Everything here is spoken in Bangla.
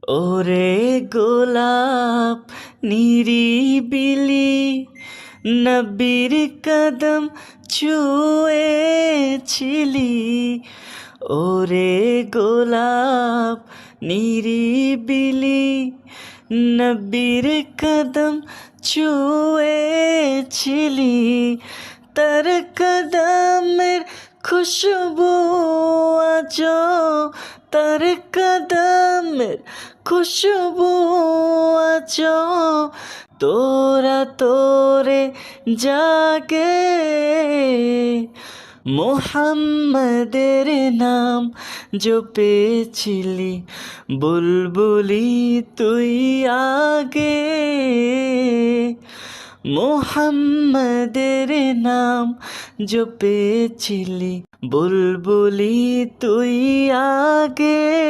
ওরে গোলাপ নিরিবিলি নবীর কদম ছুঁয়েছিলি। ওরে গোলাপ নিরিবিলি নবীর কদম ছুঁয়েছিলি। তার কদমের খুশবু আজো, তার কদমের খুশবু আজো তোরা তোরে জাগে। মোহাম্মদের নাম জপেছিলি, বুলবুলি তুই আগে। মোহাম্মদের নাম জপেছিলি, বুলবুলি তুই আগে।